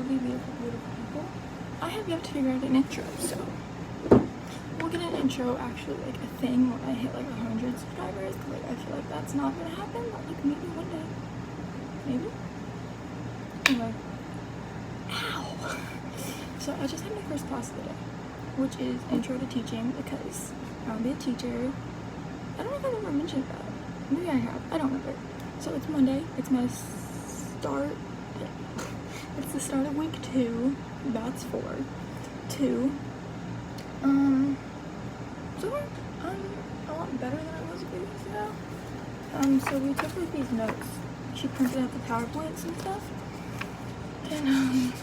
lovely, beautiful, beautiful people. I have yet to figure out an intro, so we'll get an intro, actually, like a thing when I hit like 100 subscribers, because like I feel like that's not gonna happen, but like maybe one day. Maybe? Anyway. Ow! So I just had my first class of the day, which is Intro to Teaching, because I'll be a teacher. I don't know if I've ever mentioned that. Maybe I have. I don't remember. So it's Monday. It's my start. It's the start of week 2. That's 4. 2. So I'm a lot better than I was a few weeks ago. So we took like these notes. She printed out the PowerPoints and stuff. And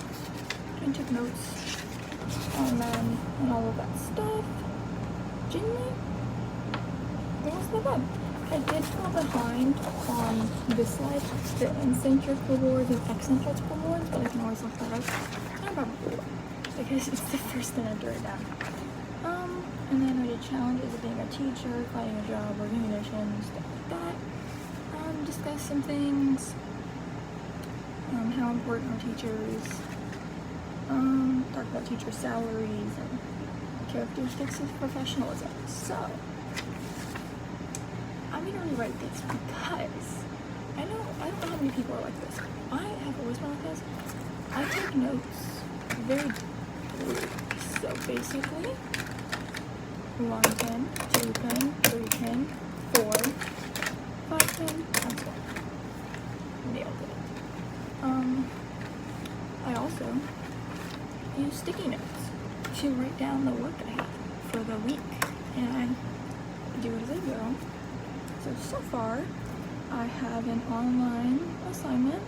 I took notes and all of that stuff. Genuinely, it was not bad. I did fall behind on this slide, the incentrical boards and eccentrical boards, but I can always look that up. I probably will, because it's the first thing I do right now. And then I did challenges of being a teacher, finding a job, working conditions, stuff like that. Discuss some things, how important are teachers, talk about teacher salaries and characteristics of professionalism. So I'm gonna rewrite this because I don't know how many people are like this. I have always been like this. I take notes very briefly. So basically 1 pen, 2 pen, 3 pen, 4, 5 pen, and so on. Nailed it. I also use sticky notes to write down the work I have for the week, and I do it as I go. So far, I have an online assignment.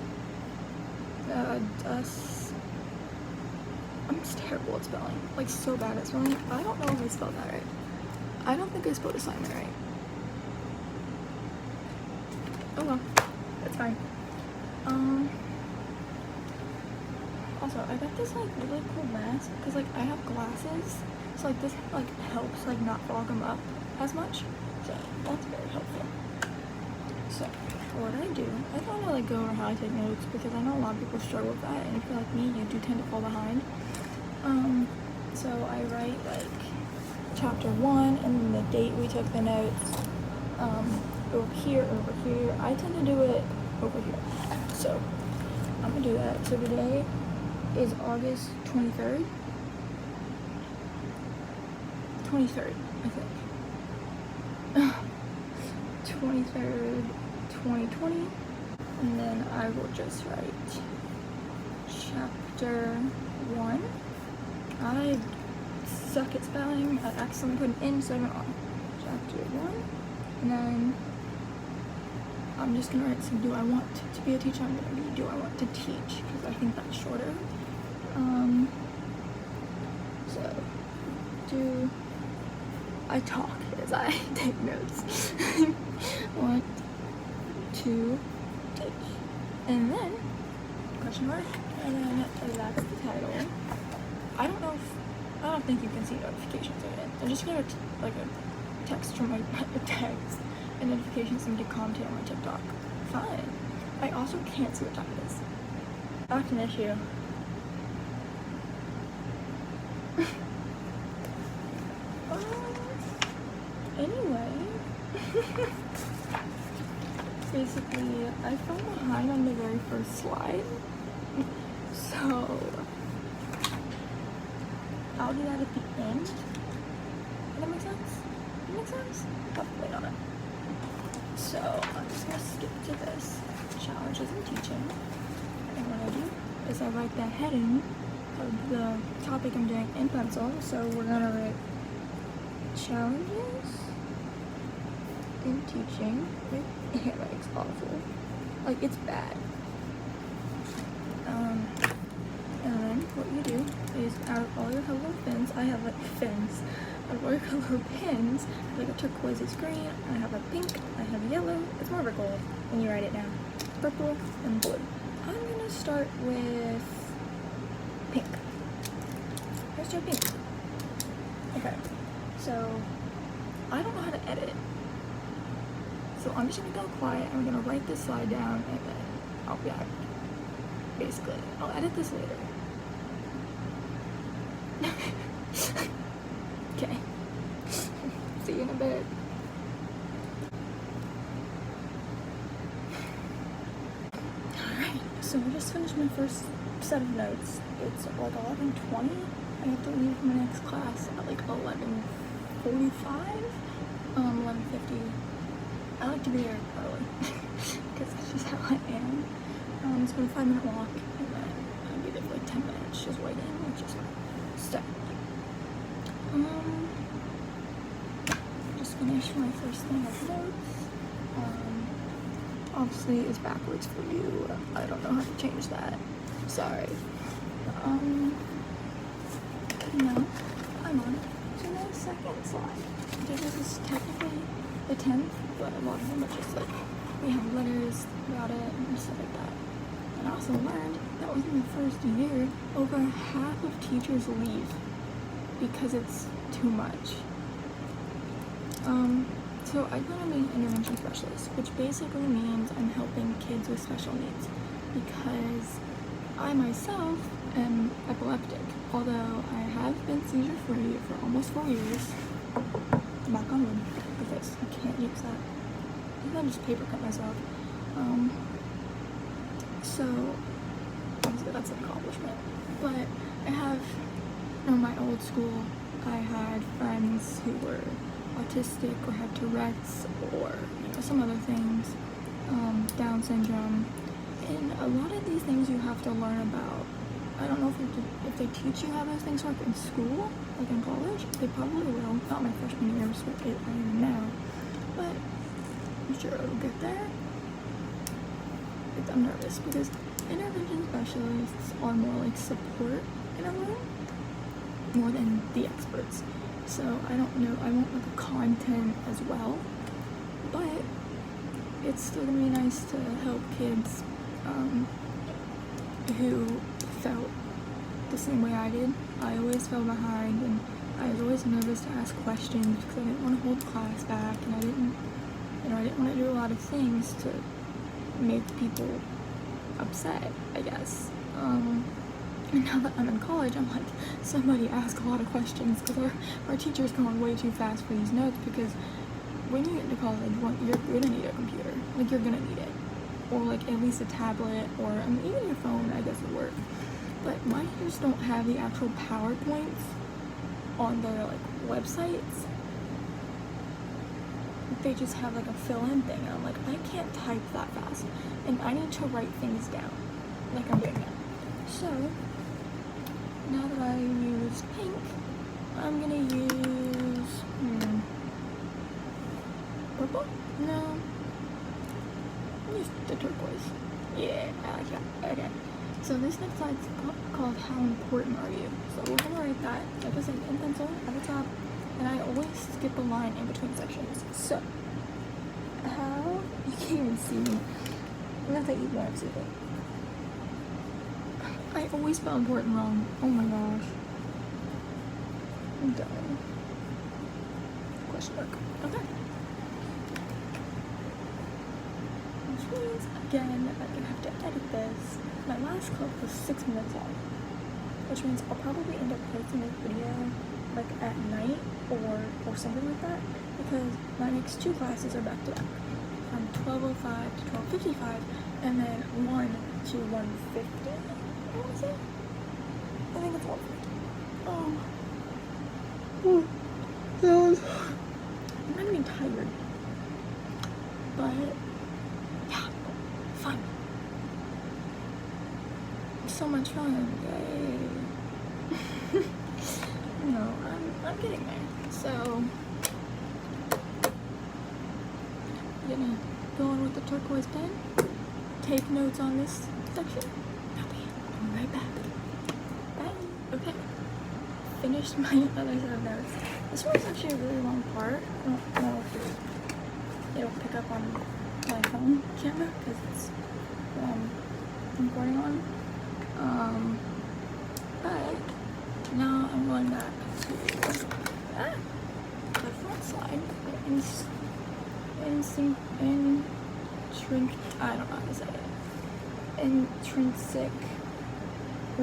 I'm just terrible at spelling, like so bad at spelling. I don't know if I spelled that right. I don't think I spelled assignment right. Oh well, that's fine. Also, I got this like really cool mask because like I have glasses, so like this like helps like not fog them up as much. So that's very helpful. So what I do, I kind of like go over how I take notes because I know a lot of people struggle with that, and if you're like me, you do tend to fall behind. So I write like chapter 1 and then the date we took the notes. Over here. I tend to do it over here. So I'm gonna do that. So today is August 23rd. 23rd, I think. 23rd, 2020. And then I will just write chapter 1. I suck at spelling. I accidentally put an N, so I went on. Chapter 1. And then I'm just gonna write some do I want to be a teacher. I'm gonna be do I want to teach because I think that's shorter. So do I talk as I take notes. Want to teach, and then question mark, and then that's the title. I don't think you can see notifications of it. I'm just gonna like a text from my text and notifications and get content on my TikTok. Fine. I also can't see what time it is. That's an issue. Anyway, basically, I fell behind on the very first slide, so I'll do that at the end. Does that make sense? Does that make sense? Probably not. So I'm just gonna skip to this challenges in teaching, and what I do is I write the heading of the topic I'm doing in pencil. So we're gonna write challenges in teaching. My handwriting's awful. Like, it's bad. And then what you do is out of all your color pens, I have like fins. Out of all your color pens, I have like a turquoise green, I have a pink, I have yellow. It's more of a gold when you write it down. Purple and blue. I'm gonna start with pink. Here's your pink. Okay, so I don't know how to edit. So I'm just gonna go quiet. I'm gonna write this slide down and then I'll be back. Basically, I'll edit this later. Okay. See you in a bit. Alright, so I just finished my first set of notes. It's like 11:20. I have to leave my next class at like 11:45, 11:50. I like to be there early because that's just how I am. It's about a 5-minute walk, and then I'll be there for like 10 minutes just waiting, which is fine. So, just finished my first thing of notes. Obviously it's backwards for you. I don't know how to change that. Sorry. No, I'm on to the second slide. This is technically the 10th, but a lot of them are just like, we have letters about it and stuff like that. And I also learned that within the first year, over half of teachers leave because it's too much. So I'm going to be an intervention specialist, which basically means I'm helping kids with special needs, because I myself am epileptic, although I have been seizure-free for almost 4 years. Knock on wood, because I can't use that. I think I just paper cut myself. So obviously that's an accomplishment. But I have, in my old school, I had friends who were autistic or had Tourette's or some other things, Down syndrome, and a lot of these things you have to learn about. I don't know if they teach you how those things work in school, like in college. They probably will. Not my freshman year, so I don't even know, but I'm sure it'll get there. I'm nervous because intervention specialists are more like support in a room more than the experts. So I don't know, I won't know the content as well, but it's still gonna be nice to help kids who felt the same way I did. I always fell behind, and I was always nervous to ask questions because I didn't want to hold class back, and I didn't want to do a lot of things to make people upset, I guess. And now that I'm in college, I'm like, somebody ask a lot of questions, because our teacher's going way too fast for these notes, because when you get into college, you're gonna need a computer. Like, you're gonna need it. Or like at least a tablet, or even your phone, I guess, would work. But my teachers don't have the actual PowerPoints on their like websites. They just have like a fill-in thing, and I'm like, I can't type that fast, and I need to write things down like I'm doing now. So now that I used pink, I'm gonna use purple? No, use the turquoise. Yeah, I like that. Okay, so this next slide's called How Important Are You? So we're gonna write that, like I said, in pencil at the top, and I always skip a line in between sections. So, how, you can't even see me. Not that you won't see it. I always spell important wrong. Oh my gosh. I'm done. Question mark. Okay. Which means, again, I'm gonna have to edit this. My last clip was 6 minutes long, which means I'll probably end up posting this video like at night or something like that, because my next 2 classes are back to back, from 12:05 to 12:55, and then 1 to 1:50. What was it? I think it's 1:50. I'm not even tired, but yeah, fun. So much fun, yay. No, I'm getting there. So, I'm gonna go in with the turquoise pen, take notes on this section. I'll be right back. Bye. Okay, finished my other set of notes. This one's actually a really long part. I don't know if it'll pick up on my phone camera, because it's what I'm recording on. But now I'm going back to the front slide. I don't know how to say it. Intrinsic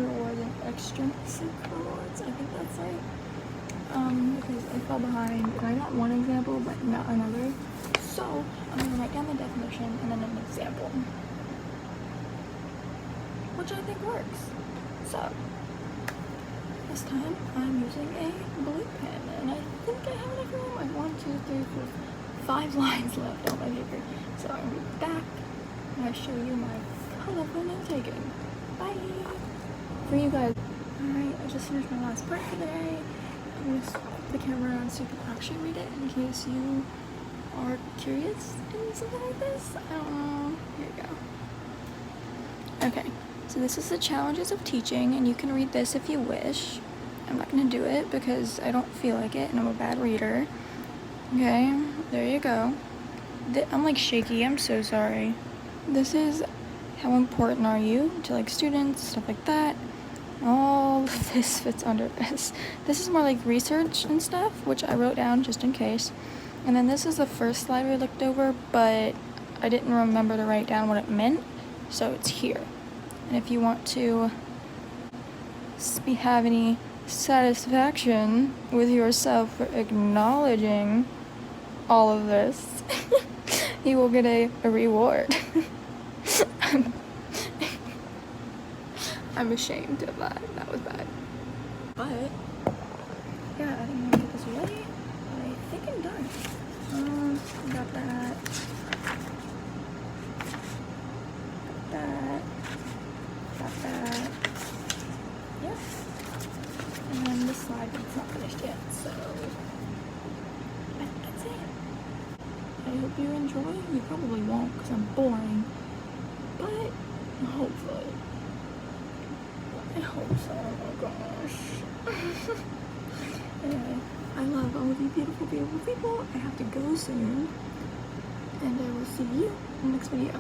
or the extrinsic chords. I think that's right. Because I fell behind and I got one example but not another. So I'm gonna write down the definition and then an example, which I think works. So this time I'm using a blue pen and I think I have enough room. I have 1, 2, 3, 4, 5 lines left on my paper. So I'm gonna be back and I'll show you my colorful note taking. Bye! For you guys. Alright, I just finished my last part for the day. I'm gonna swap the camera around so you can actually read it in case you are curious in something like this. I don't know. Here we go. Okay, so this is the challenges of teaching, and you can read this if you wish. I'm not gonna do it because I don't feel like it and I'm a bad reader. Okay, there you go. I'm like shaky, I'm so sorry. This is how important are you to like students, stuff like that. All of this fits under this. This is more like research and stuff, which I wrote down just in case. And then this is the first slide we looked over, but I didn't remember to write down what it meant, so it's here. And if you want to have any satisfaction with yourself for acknowledging all of this, you will get a reward. I'm ashamed of that. That was bad. But yeah, I think I'm gonna get this away. I think I'm done. Got that. Got that. Yep. And then this slide, but it's not finished yet, so that's it. I hope you enjoy. You probably won't because I'm boring, but hopefully. I hope so. Oh my gosh. Anyway, I love all of you beautiful, beautiful people. I have to go soon. And I will see you in the next video.